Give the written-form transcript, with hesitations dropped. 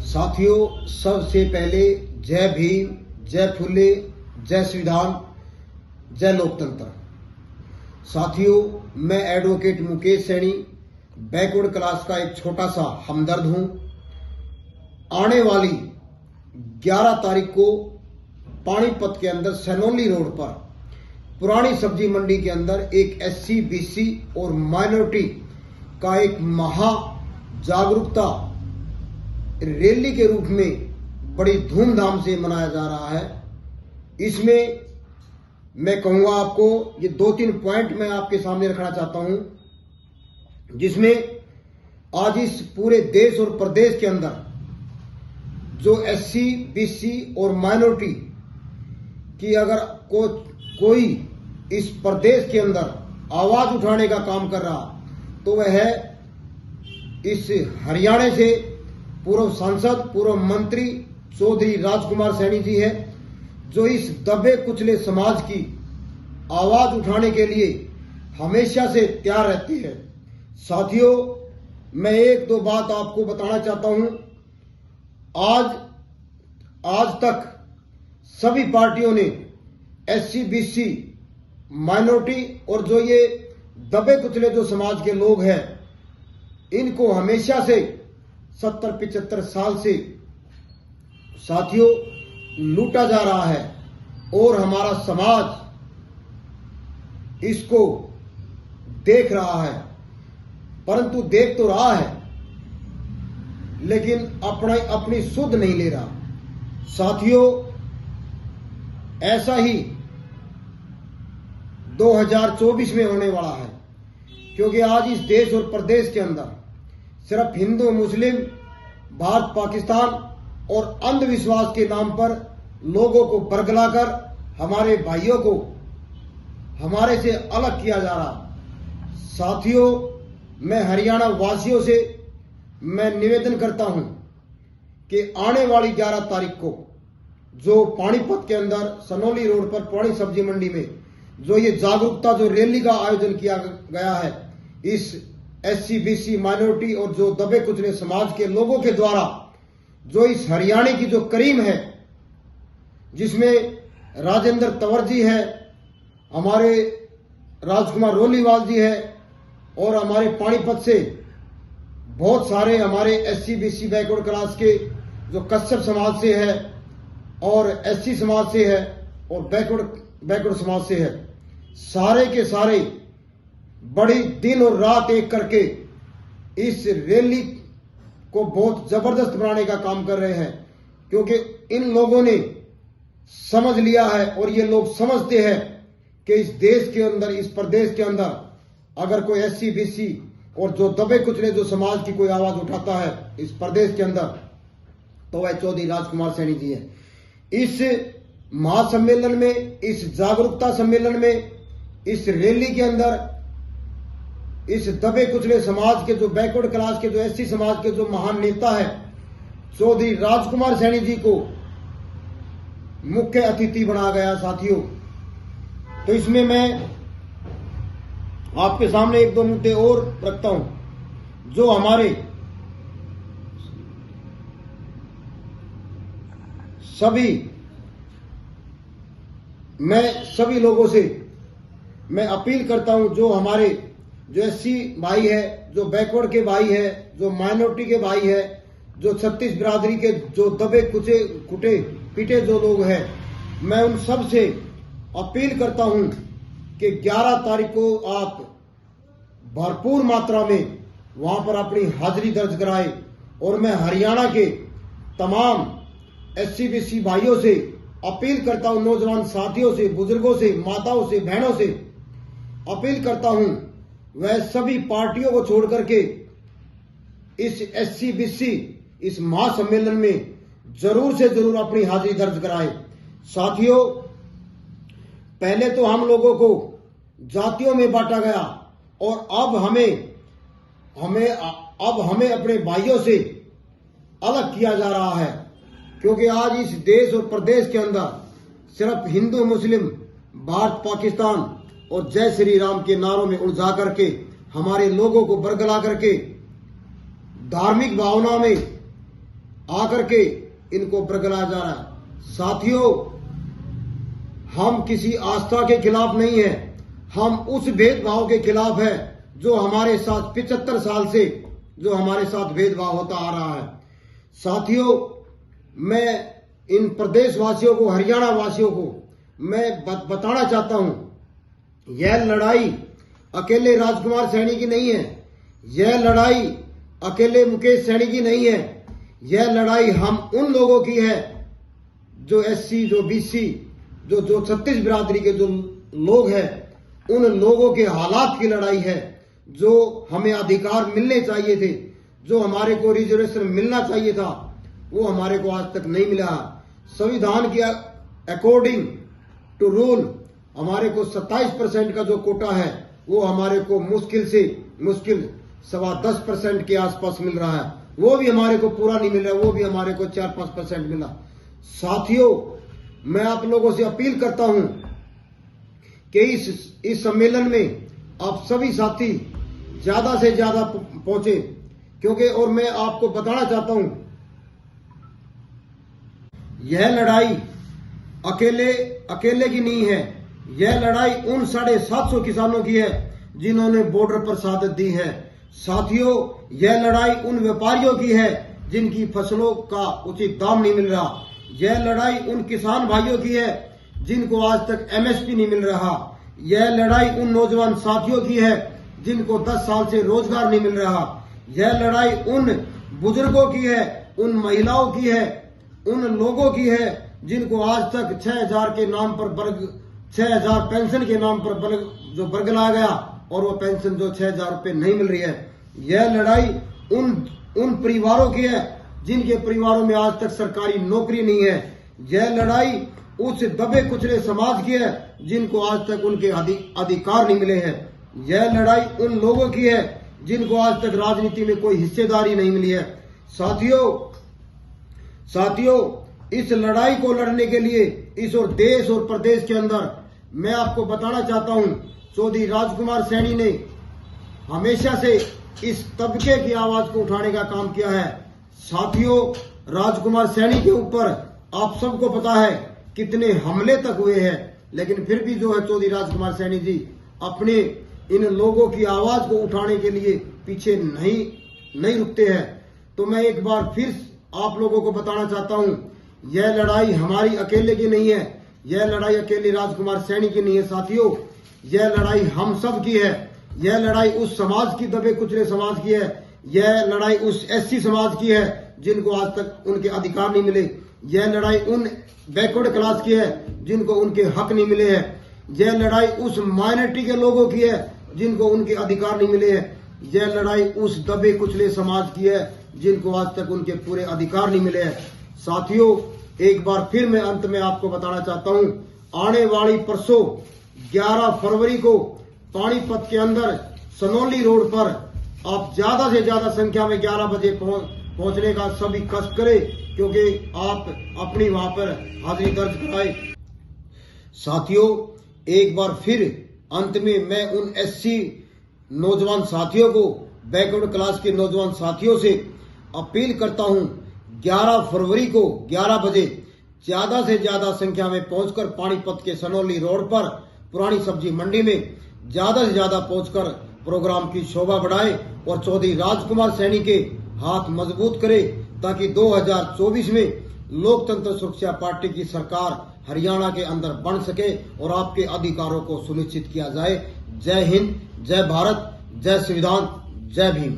साथियों, सबसे पहले जय भीम, जय फुले, जय संविधान, जय लोकतंत्र। साथियों, मैं advocate Mukesh Saini backward class का एक छोटा सा हमदर्द हूं। आने वाली 11 तारीख को पानीपत के अंदर सनोली रोड पर पुरानी सब्जी मंडी के अंदर एक SC, BC और माइनॉरिटी का एक महा जागरूकता रैली के रूप में बड़ी धूमधाम से मनाया जा रहा है। इसमें मैं कहूंगा आपको, ये 2-3 पॉइंट मैं आपके सामने रखना चाहता हूं, जिसमें आज इस पूरे देश और प्रदेश के अंदर जो SC, BC और माइनॉरिटी की अगर कोई इस प्रदेश के अंदर आवाज उठाने का काम कर रहा तो वह है इस हरियाणा से पूर्व सांसद, पूर्व मंत्री चौधरी राजकुमार सैनी जी है, जो इस दबे कुचले समाज की आवाज उठाने के लिए हमेशा से तैयार रहती है। साथियों, मैं 1-2 बात आपको बताना चाहता हूं। आज तक सभी पार्टियों ने SC, BC, माइनॉरिटी और जो ये दबे कुचले जो समाज के लोग हैं, इनको हमेशा से 70-75 साल से साथियों लूटा जा रहा है और हमारा समाज इसको देख रहा है, परंतु देख तो रहा है लेकिन अपनी सुध नहीं ले रहा। साथियों, ऐसा ही 2024 में होने वाला है, क्योंकि आज इस देश और प्रदेश के अंदर सिर्फ हिंदू, मुस्लिम, भारत, पाकिस्तान और अंधविश्वास के नाम पर लोगों को बरगलाकर हमारे भाइयों को हमारे से अलग किया जा रहा। साथियों, मैं हरियाणा वासियों से मैं निवेदन करता हूं कि आने वाली 11 तारीख को जो पानीपत के अंदर सनोली रोड पर पुरानी सब्जी मंडी में जो ये जागरूकता जो रैली का आयोजन किया गया है, इस SC, BC, माइनॉरिटी और जो दबे कुचले समाज के लोगों के द्वारा, जो इस हरियाणा की जो करीम है, जिसमें राजेंद्र तंवर जी है, हमारे राजकुमार रोलीवाल जी है और हमारे पानीपत से बहुत सारे हमारे SC, BC बैकवर्ड क्लास के जो कश्यप समाज से है और SC समाज से है और बैकवर्ड समाज से है, सारे के सारे बड़ी दिन और रात एक करके इस रैली को बहुत जबरदस्त बनाने का काम कर रहे हैं, क्योंकि इन लोगों ने समझ लिया है और ये लोग समझते हैं कि इस देश के अंदर, इस प्रदेश के अंदर अगर कोई SC, BC और जो दबे कुचले जो समाज की कोई आवाज उठाता है इस प्रदेश के अंदर, तो वह चौधरी राजकुमार सैनी जी है। इस महासम्मेलन में, इस जागरूकता सम्मेलन में, इस रैली के अंदर इस दबे कुचले समाज के जो बैकवर्ड क्लास के जो SC समाज के जो महान नेता है चौधरी राजकुमार सैनी जी को मुख्य अतिथि बनाया गया। साथियों, तो इसमें मैं आपके सामने 1-2 मुद्दे और रखता हूं, जो हमारे सभी लोगों से मैं अपील करता हूं, जो हमारे जो SC भाई है, जो बैकवर्ड के भाई है, जो माइनॉरिटी के भाई है, जो 36 बिरादरी के जो दबे कुटे पीटे जो लोग हैं, मैं उन सब से अपील करता हूं कि 11 तारीख को आप भरपूर मात्रा में वहां पर अपनी हाजिरी दर्ज कराएं। और मैं हरियाणा के तमाम SC, BC भाइयों से अपील करता हूं, नौजवान साथियों से, बुजुर्गों से, माताओं से, बहनों से अपील करता हूं, वह सभी पार्टियों को छोड़ करके इस SC, BC इस महासम्मेलन में जरूर से जरूर अपनी हाजिरी दर्ज कराएं। साथियों, पहले तो हम लोगों को जातियों में बांटा गया और अब हमें अपने भाइयों से अलग किया जा रहा है, क्योंकि आज इस देश और प्रदेश के अंदर सिर्फ हिंदू, मुस्लिम, भारत, पाकिस्तान और जय श्री राम के नारों में उलझा करके हमारे लोगों को बरगला करके धार्मिक भावना में आकर के इनको बरगलाया जा रहा है। साथियों, हम किसी आस्था के खिलाफ नहीं है, हम उस भेदभाव के खिलाफ है जो हमारे साथ 75 साल से जो हमारे साथ भेदभाव होता आ रहा है। साथियों, मैं इन प्रदेश वासियों को, हरियाणा वासियों को मैं बताना चाहता हूं, यह लड़ाई अकेले राजकुमार सैनी की नहीं है, यह लड़ाई अकेले मुकेश सैनी की नहीं है, यह लड़ाई हम उन लोगों की है जो एससी, जो बीसी, जो छत्तीस बिरादरी के जो लोग हैं, उन लोगों के हालात की लड़ाई है। जो हमें अधिकार मिलने चाहिए थे, जो हमारे को रिजर्वेशन मिलना चाहिए था, वो हमारे को आज तक नहीं मिला। संविधान के अकॉर्डिंग टू रूल हमारे को 27% का जो कोटा है वो हमारे को मुश्किल 10.25% के आसपास मिल रहा है, वो भी हमारे को पूरा नहीं मिल रहा, वो भी हमारे को 4-5% मिला। साथियों, मैं आप लोगों से अपील करता हूं कि इस सम्मेलन में आप सभी साथी ज्यादा से ज्यादा पहुंचे, क्योंकि और मैं आपको बताना चाहता हूं, यह लड़ाई अकेले की नहीं है, यह लड़ाई उन 750 किसानों की है जिन्होंने बॉर्डर पर शहादत दी है। साथियों, यह लड़ाई उन व्यापारियों की है जिनकी फसलों का उचित दाम नहीं मिल रहा, यह लड़ाई उन किसान भाइयों की है जिनको आज तक एमएसपी नहीं मिल रहा, यह लड़ाई उन नौजवान साथियों की है जिनको 10 साल से रोजगार नहीं मिल रहा, यह लड़ाई उन बुजुर्गों की है, उन महिलाओं की है, उन लोगों की है जिनको आज तक 6,000 के नाम पर 6,000 पेंशन के नाम पर बरगलाया गया और वो पेंशन जो 6,000 रुपए नहीं मिल रही है। यह लड़ाई उन परिवारों की है जिनके परिवारों में आज तक सरकारी नौकरी नहीं है। यह लड़ाई उस दबे कुचले समाज की है जिनको आज तक उनके अधिकार नहीं मिले हैं। यह लड़ाई उन लोगों की है जिनको आज तक राजनीति में कोई हिस्सेदारी नहीं मिली है। साथियों, इस लड़ाई को लड़ने के लिए इस और देश और प्रदेश के अंदर मैं आपको बताना चाहता हूं, चौधरी राजकुमार सैनी ने हमेशा से इस तबके की आवाज को उठाने का काम किया है। साथियों, राजकुमार सैनी के ऊपर आप सबको पता है कितने हमले तक हुए हैं, लेकिन फिर भी जो है चौधरी राजकुमार सैनी जी अपने इन लोगों की आवाज को उठाने के लिए पीछे नहीं रुकते हैं। तो मैं एक बार फिर आप लोगों को बताना चाहता हूं, यह लड़ाई हमारी अकेले की नहीं है, यह लड़ाई अकेले राजकुमार सैनी की नहीं है। साथियों, यह लड़ाई हम सब की है, यह लड़ाई उस समाज की, दबे कुचले समाज की है, यह लड़ाई उस एससी समाज की है जिनको आज तक उनके अधिकार नहीं मिले, यह लड़ाई उन बैकवर्ड क्लास की है जिनको उनके हक नहीं मिले हैं, यह लड़ाई उस माइनॉरिटी के लोगों की है जिनको उनके अधिकार नहीं मिले हैं, यह लड़ाई उस दबे कुचले समाज की है जिनको आज तक उनके पूरे अधिकार नहीं मिले हैं। साथियों, एक बार फिर मैं अंत में आपको बताना चाहता हूं, आने वाली परसों 11 फरवरी को पानीपत के अंदर सनौली रोड पर आप ज्यादा से ज्यादा संख्या में 11 बजे पहुंचने का सभी कष्ट करें, क्योंकि आप अपनी वहां पर हाजिरी दर्ज कराए। साथियों, एक बार फिर अंत में मैं उन एससी नौजवान साथियों को, बैकवर्ड क्लास के नौजवान साथियों से अपील करता हूं, 11 फरवरी को 11 बजे ज्यादा से ज्यादा संख्या में पहुंचकर पानीपत के सनौली रोड पर पुरानी सब्जी मंडी में ज्यादा से ज्यादा पहुंचकर प्रोग्राम की शोभा बढ़ाए और चौधरी राजकुमार सैनी के हाथ मजबूत करे, ताकि 2024 में लोकतंत्र सुरक्षा पार्टी की सरकार हरियाणा के अंदर बन सके और आपके अधिकारों को सुनिश्चित किया जाए। जय हिंद, जय भारत, जय संविधान, जय भीम।